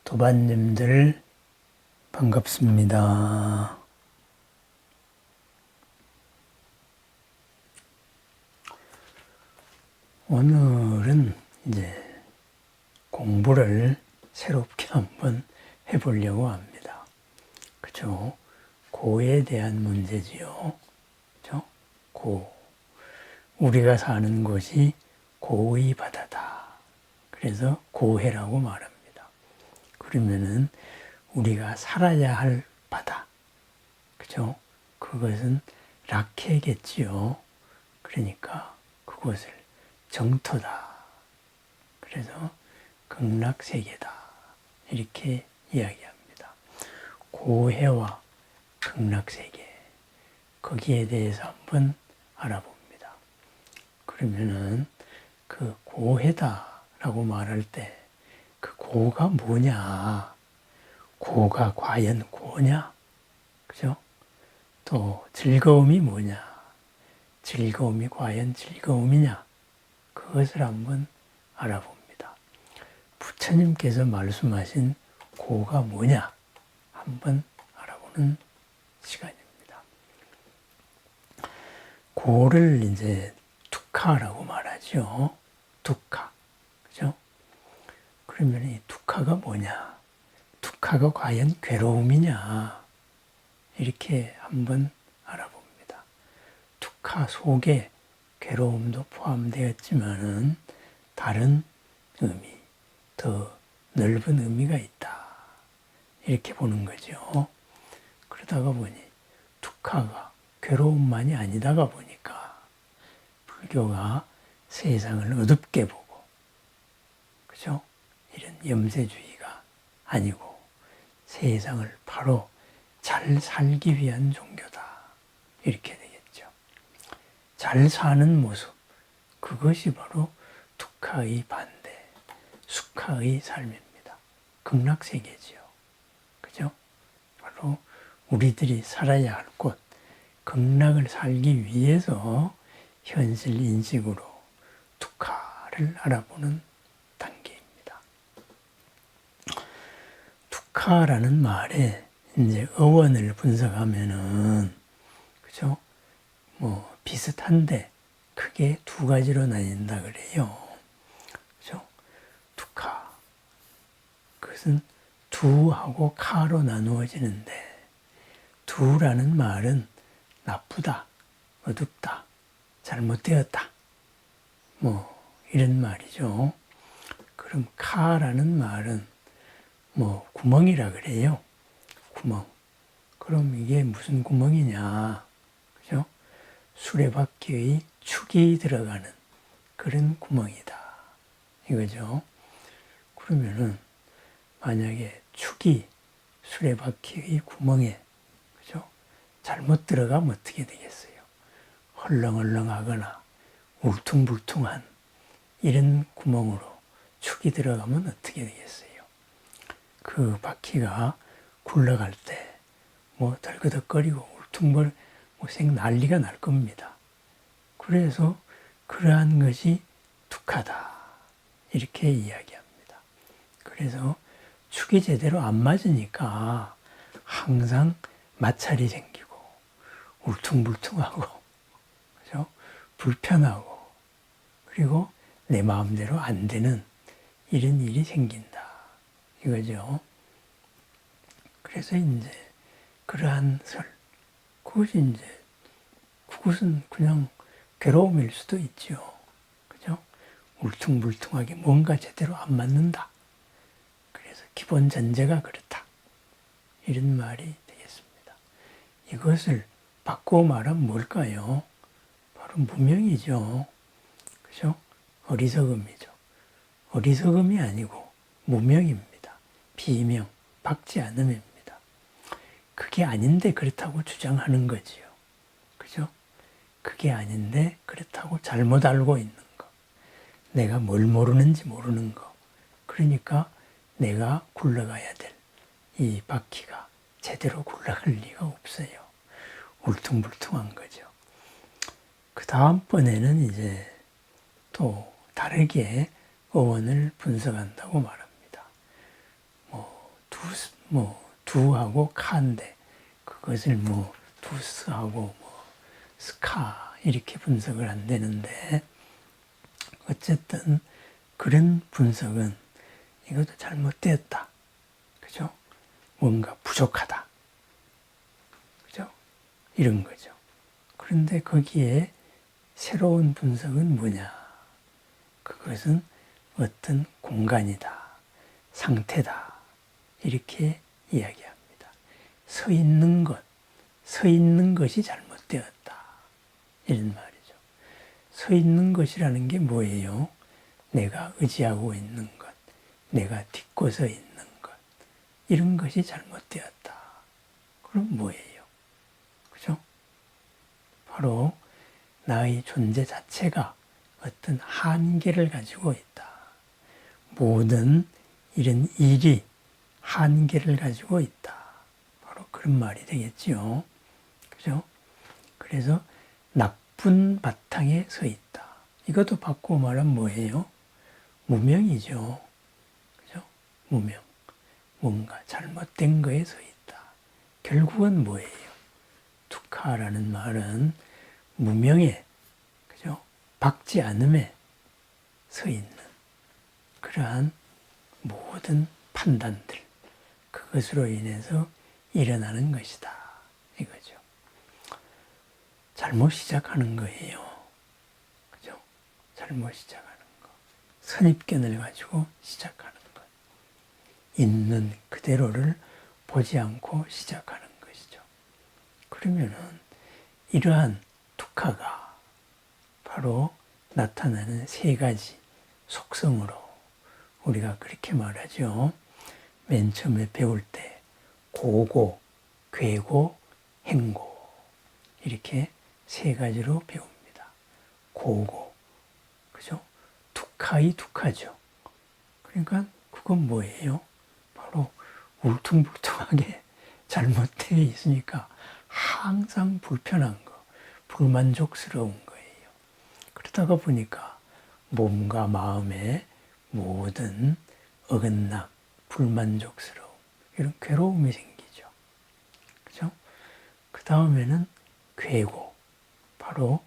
도반님들 반갑습니다. 오늘은 이제 공부를 새롭게 한번 해보려고 합니다. 그죠? 고에 대한 문제지요. 그죠? 고. 우리가 사는 곳이 고의 바다다. 그래서 고해라고 말합니다. 그러면은 우리가 살아야 할 바다. 그죠? 그것은 락해겠지요. 그러니까 그곳을 정토다. 그래서 극락세계다. 이렇게 이야기합니다. 고해와 극락세계. 거기에 대해서 한번 알아봅니다. 그러면은 그 고해다라고 말할 때 그 고가 뭐냐? 고가 과연 고냐? 그죠? 또 즐거움이 뭐냐? 즐거움이 과연 즐거움이냐? 그것을 한번 알아봅니다. 부처님께서 말씀하신 고가 뭐냐? 한번 알아보는 시간입니다. 고를 이제 두카라고 말하죠. 두카. 그죠? 그러면 이 두카가 뭐냐? 두카가 과연 괴로움이냐? 이렇게 한번 알아봅니다. 두카 속에 괴로움도 포함되었지만은 다른 의미, 더 넓은 의미가 있다. 이렇게 보는 거죠. 그러다가 보니 두카가 괴로움만이 아니다가 보니까 불교가 세상을 어둡게 보고, 그죠? 이런 염세주의가 아니고 세상을 바로 잘 살기 위한 종교다. 이렇게 되겠죠. 잘 사는 모습, 그것이 바로 두카의 반대, 수카의 삶입니다. 극락세계지요. 그죠? 바로 우리들이 살아야 할 곳, 극락을 살기 위해서 현실 인식으로 두카를 알아보는 단계입니다. 두카라는 말에 이제 어원을 분석하면은, 그죠? 뭐, 비슷한데, 크게 두 가지로 나뉜다 그래요. 그죠? 두카. 그것은 두하고 카로 나누어지는데, 두라는 말은 나쁘다, 어둡다, 잘못되었다. 뭐, 이런 말이죠. 그럼 카라는 말은 뭐, 구멍이라 그래요. 구멍. 그럼 이게 무슨 구멍이냐? 그죠? 수레바퀴의 축이 들어가는 그런 구멍이다. 이거죠. 그러면은 만약에 축이 수레바퀴의 구멍에, 그죠? 잘못 들어가면 어떻게 되겠어요? 헐렁헐렁하거나 울퉁불퉁한 이런 구멍으로 축이 들어가면 어떻게 되겠어요? 그 바퀴가 굴러갈 때 뭐 덜그덕거리고 울퉁불 생 난리가 날 겁니다. 그래서 그러한 것이 두카다. 이렇게 이야기합니다. 그래서 축이 제대로 안 맞으니까 항상 마찰이 생기고 울퉁불퉁하고, 그죠? 불편하고, 그리고 내 마음대로 안 되는 이런 일이 생긴다. 이거죠. 그래서 이제 그러한 그것은 그냥 괴로움일 수도 있죠. 그죠? 울퉁불퉁하게 뭔가 제대로 안 맞는다. 그래서 기본 전제가 그렇다. 이런 말이 되겠습니다. 이것을 바꾸어 말하면 뭘까요? 바로 무명이죠. 그죠? 어리석음이죠. 어리석음이 아니고 무명입니다. 비명, 박지 않음입니다. 그게 아닌데 그렇다고 주장하는 거지요. 그죠? 그게 아닌데 그렇다고 잘못 알고 있는 거. 내가 뭘 모르는지 모르는 거. 그러니까 내가 굴러가야 될 이 바퀴가 제대로 굴러갈 리가 없어요. 울퉁불퉁한 거죠. 그 다음번에는 이제 또 다르게 어원을 분석한다고 말합니다. 뭐 두하고 카인데 그것을 두스하고 스카 이렇게 분석을 한다는데 어쨌든 그런 분석은 이것도 잘못되었다. 그죠? 뭔가 부족하다. 그죠? 이런 거죠. 그런데 거기에 새로운 분석은 뭐냐? 그것은 어떤 공간이다. 상태다. 이렇게 이야기합니다. 서 있는 것이 잘못되었다. 이런 말이죠. 서 있는 것이라는 게 뭐예요? 내가 의지하고 있는 것, 내가 딛고 서 있는 것, 이런 것이 잘못되었다. 그럼 뭐예요? 그죠? 바로 나의 존재 자체가 어떤 한계를 가지고 있다. 모든 이런 일이 한계를 가지고 있다. 바로 그런 말이 되겠지요. 그죠? 그래서 나쁜 바탕에 서 있다. 이것도 바꾸고 말하면 뭐예요? 무명이죠. 그죠? 무명. 뭔가 잘못된 거에 서 있다. 결국은 뭐예요? 두카라는 말은 무명에, 그죠? 박지 않음에 서 있는 그러한 모든 판단들, 그것으로 인해서 일어나는 것이다. 이거죠. 잘못 시작하는 거예요. 그죠? 잘못 시작하는 거. 선입견을 가지고 시작하는 것. 있는 그대로를 보지 않고 시작하는 것이죠. 그러면은 이러한 두카가 바로 나타나는 세 가지 속성으로 우리가 그렇게 말하죠. 맨 처음에 배울 때 고고, 괴고, 행고 이렇게 세 가지로 배웁니다. 고고, 그죠? 두카의 두카죠. 그러니까 그건 뭐예요? 바로 울퉁불퉁하게 잘못되어 있으니까 항상 불편한 거, 불만족스러운 거예요. 그러다가 보니까 몸과 마음에 모든 어긋남, 불만족스러움, 이런 괴로움이 생기죠. 그죠? 그 다음에는 괴고, 바로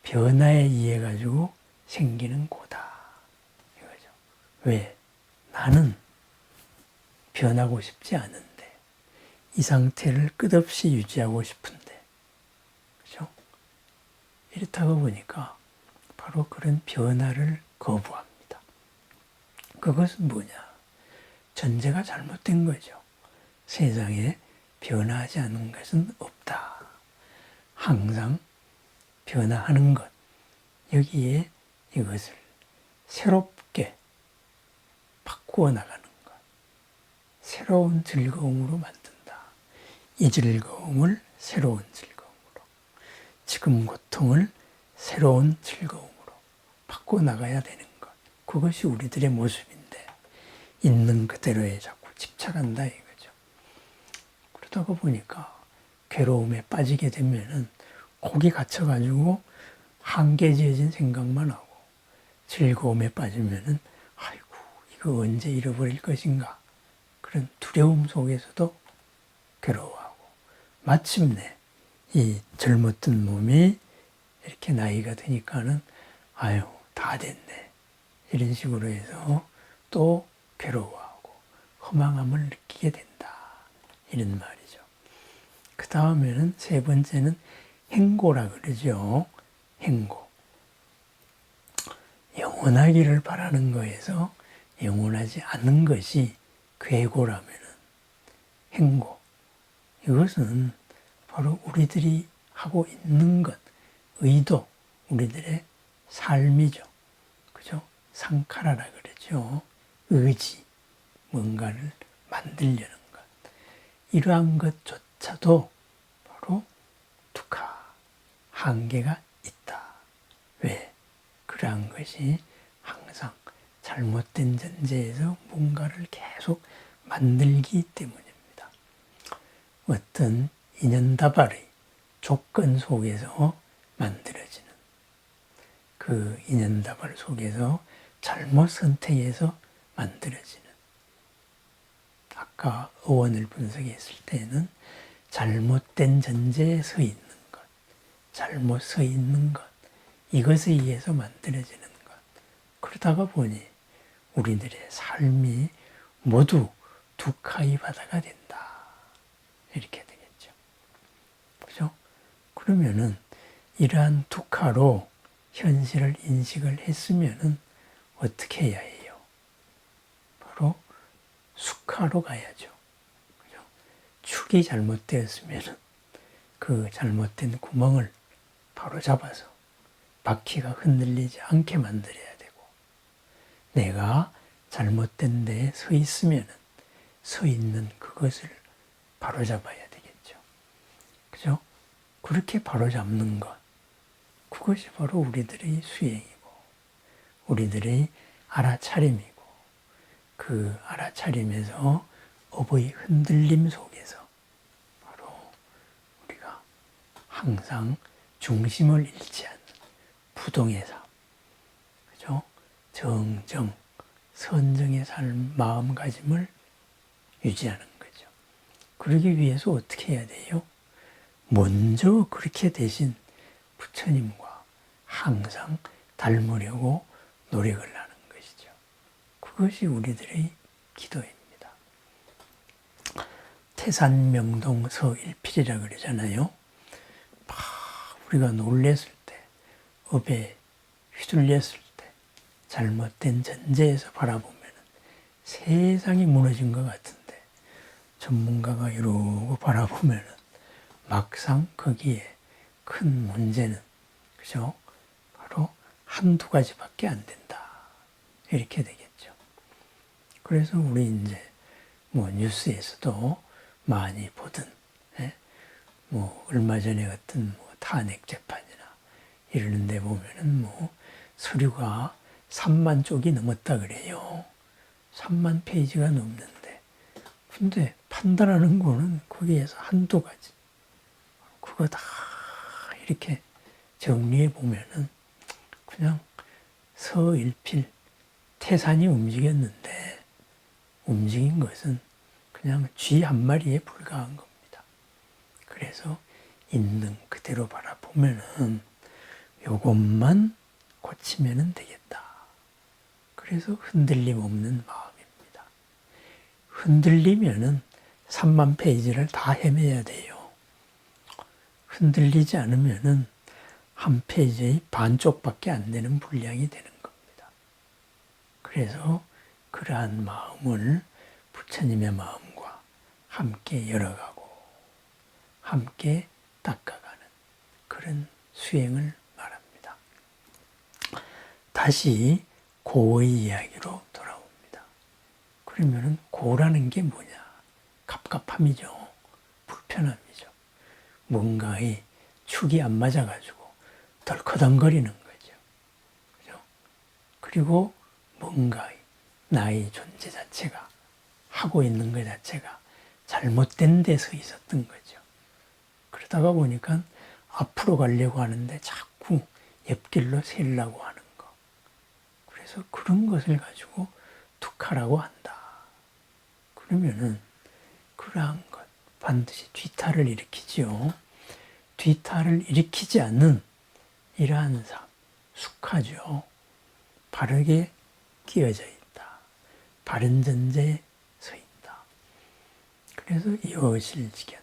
변화에 의해 가지고 생기는 고다. 이거죠. 왜? 나는 변하고 싶지 않은데, 이 상태를 끝없이 유지하고 싶은데, 그죠? 이렇다고 보니까 바로 그런 변화를 거부합니다. 그것은 뭐냐? 전제가 잘못된 거죠. 세상에 변화하지 않는 것은 없다. 항상 변화하는 것, 여기에 이것을 새롭게 바꾸어 나가는 것, 새로운 즐거움으로 만든다. 이 즐거움을 새로운 즐거움으로, 지금 고통을 새로운 즐거움으로 바꾸어 나가야 되는 것, 그것이 우리들의 모습인데 있는 그대로에 자꾸 집착한다 이거죠. 그러다가 보니까 괴로움에 빠지게 되면은 거기 갇혀가지고 한계지어진 생각만 하고, 즐거움에 빠지면은 아이고 이거 언제 잃어버릴 것인가, 그런 두려움 속에서도 괴로워하고, 마침내 이 젊었던 몸이 이렇게 나이가 드니까는 아유 다 됐네, 이런 식으로 해서 또 괴로워하고 허망함을 느끼게 된다, 이런 말이죠. 그 다음에는 세 번째는 행고라 그러죠. 행고. 영원하기를 바라는 거에서 영원하지 않는 것이 괴고라면은 행고. 이것은 바로 우리들이 하고 있는 것, 의도, 우리들의 삶이죠. 그죠? 상카라라 그러죠. 의지, 뭔가를 만들려는 것. 이러한 것조차도 바로 두카, 한계가 있다. 왜? 그러한 것이 항상 잘못된 전제에서 뭔가를 계속 만들기 때문입니다. 어떤 인연다발의 조건 속에서 만들어지는, 그 인연다발 속에서 잘못 선택해서 만들어지는 아까 어원을 분석했을 때는 잘못된 전제에 서 있는 것, 잘못 서 있는 것, 이것에 의해서 만들어지는 것. 그러다가 보니 우리들의 삶이 모두 두카의 바다가 된다. 이렇게 되겠죠. 그죠? 그러면은 이러한 두카로 현실을 인식을 했으면은 어떻게 해야 해요? 바로 수카로 가야죠. 그죠? 축이 잘못되었으면은 그 잘못된 구멍을 바로 잡아서 바퀴가 흔들리지 않게 만들어야 되고, 내가 잘못된 데에 서 있으면은 서 있는 그것을 바로 잡아야 되겠죠. 그죠? 그렇게 바로 잡는 것, 그것이 바로 우리들의 수행이고, 우리들의 알아차림이고, 그 알아차림에서 업의 흔들림 속에서 바로 우리가 항상 중심을 잃지 않는 부동의 삶, 그죠? 정정, 선정의 삶, 마음가짐을 유지하는 거죠. 그러기 위해서 어떻게 해야 돼요? 먼저 그렇게 되신 부처님과 항상 닮으려고 노력을 하는 것이죠. 그것이 우리들의 기도입니다. 태산명동 서일필이라 그러잖아요. 막 우리가 놀랬을 때, 업에 휘둘렸을 때, 잘못된 전제에서 바라보면 세상이 무너진 것 같은데, 전문가가 이러고 바라보면 막상 거기에 큰 문제는, 그죠? 바로 한두 가지밖에 안 된다. 이렇게 되겠죠. 그래서 우리 이제 뭐 뉴스에서도 많이 보든, 뭐 얼마 전에 어떤 뭐 탄핵 재판이나 이러는데 보면은 뭐 서류가 3만 쪽이 넘었다 그래요. 3만 페이지가 넘는데, 근데 판단하는 거는 거기에서 한두 가지. 그거 다 이렇게 정리해 보면은 그냥 서일필, 태산이 움직였는데 움직인 것은 그냥 쥐 한 마리에 불과한 겁니다. 그래서 있는 그대로 바라보면은 요것만 고치면은 되겠다. 그래서 흔들림 없는 마음입니다. 흔들리면은 3만 페이지를 다 헤매야 돼요. 흔들리지 않으면은 한 페이지의 반쪽밖에 안 되는 분량이 되는 겁니다. 그래서 그러한 마음을 부처님의 마음과 함께 열어가고 함께 닦아가는 그런 수행을 말합니다. 다시 고의 이야기로 돌아옵니다. 그러면은 고라는 게 뭐냐? 갑갑함이죠. 불편함이죠. 뭔가의 축이 안 맞아가지고 덜커덩거리는 거죠. 그죠? 그리고 뭔가의 나의 존재 자체가, 하고 있는 것 자체가 잘못된 데 서 있었던 거죠. 그러다가 보니까 앞으로 가려고 하는데 자꾸 옆길로 새려고 하는 거. 그래서 그런 것을 가지고 두카라고 한다. 그러면은 그러한 것 반드시 뒤탈을 일으키지요. 뒤탈을 일으키지 않는 이러한 삶, 숙하죠. 바르게 끼어져 있다. 바른 전제에 서 있다. 그래서 여실지견,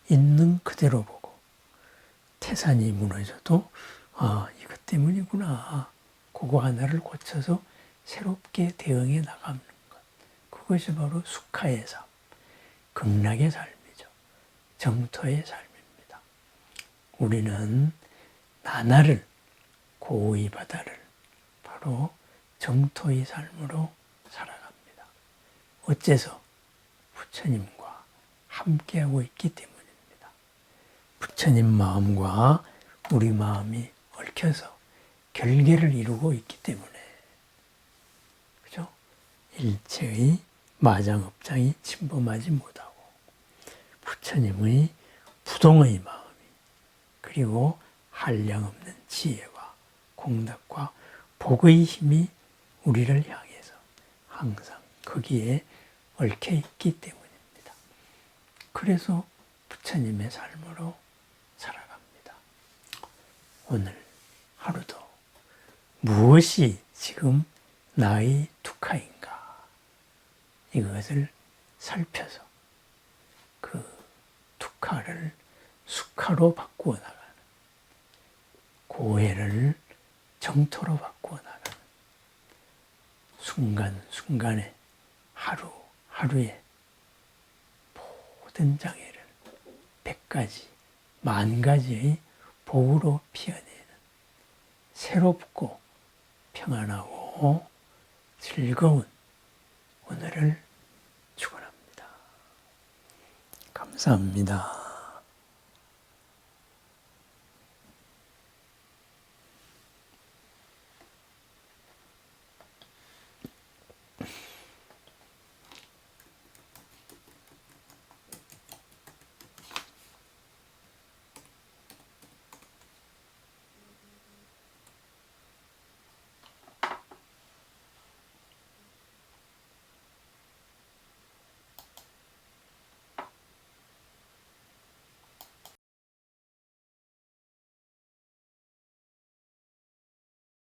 있는 그대로 보고 태산이 무너져도 이것 때문이구나. 그거 하나를 고쳐서 새롭게 대응해 나가는 것. 그것이 바로 숙하의 삶, 극락의 삶이죠. 정토의 삶입니다. 우리는 나날을, 고의 바다를 바로 정토의 삶으로 살아갑니다. 어째서? 부처님과 함께하고 있기 때문입니다. 부처님 마음과 우리 마음이 얽혀서 결계를 이루고 있기 때문에, 그죠? 일체의 마장업장이 침범하지 못하고 부처님의 부동의 마음이, 그리고 한량없는 지혜와 공덕과 복의 힘이 우리를 향해서 항상 거기에 얽혀 있기 때문입니다. 그래서 부처님의 삶으로 살아갑니다. 오늘 하루도 무엇이 지금 나의 두카인가, 이것을 살펴서 그 두카를 수카로 바꾸어 나가는, 고해를 정토로 바꾸어 나가는, 순간순간에 하루하루에 모든 장애를 100가지, 10,000가지의 복으로 피어내는 새롭고 평안하고 즐거운 오늘을 축원합니다. 감사합니다.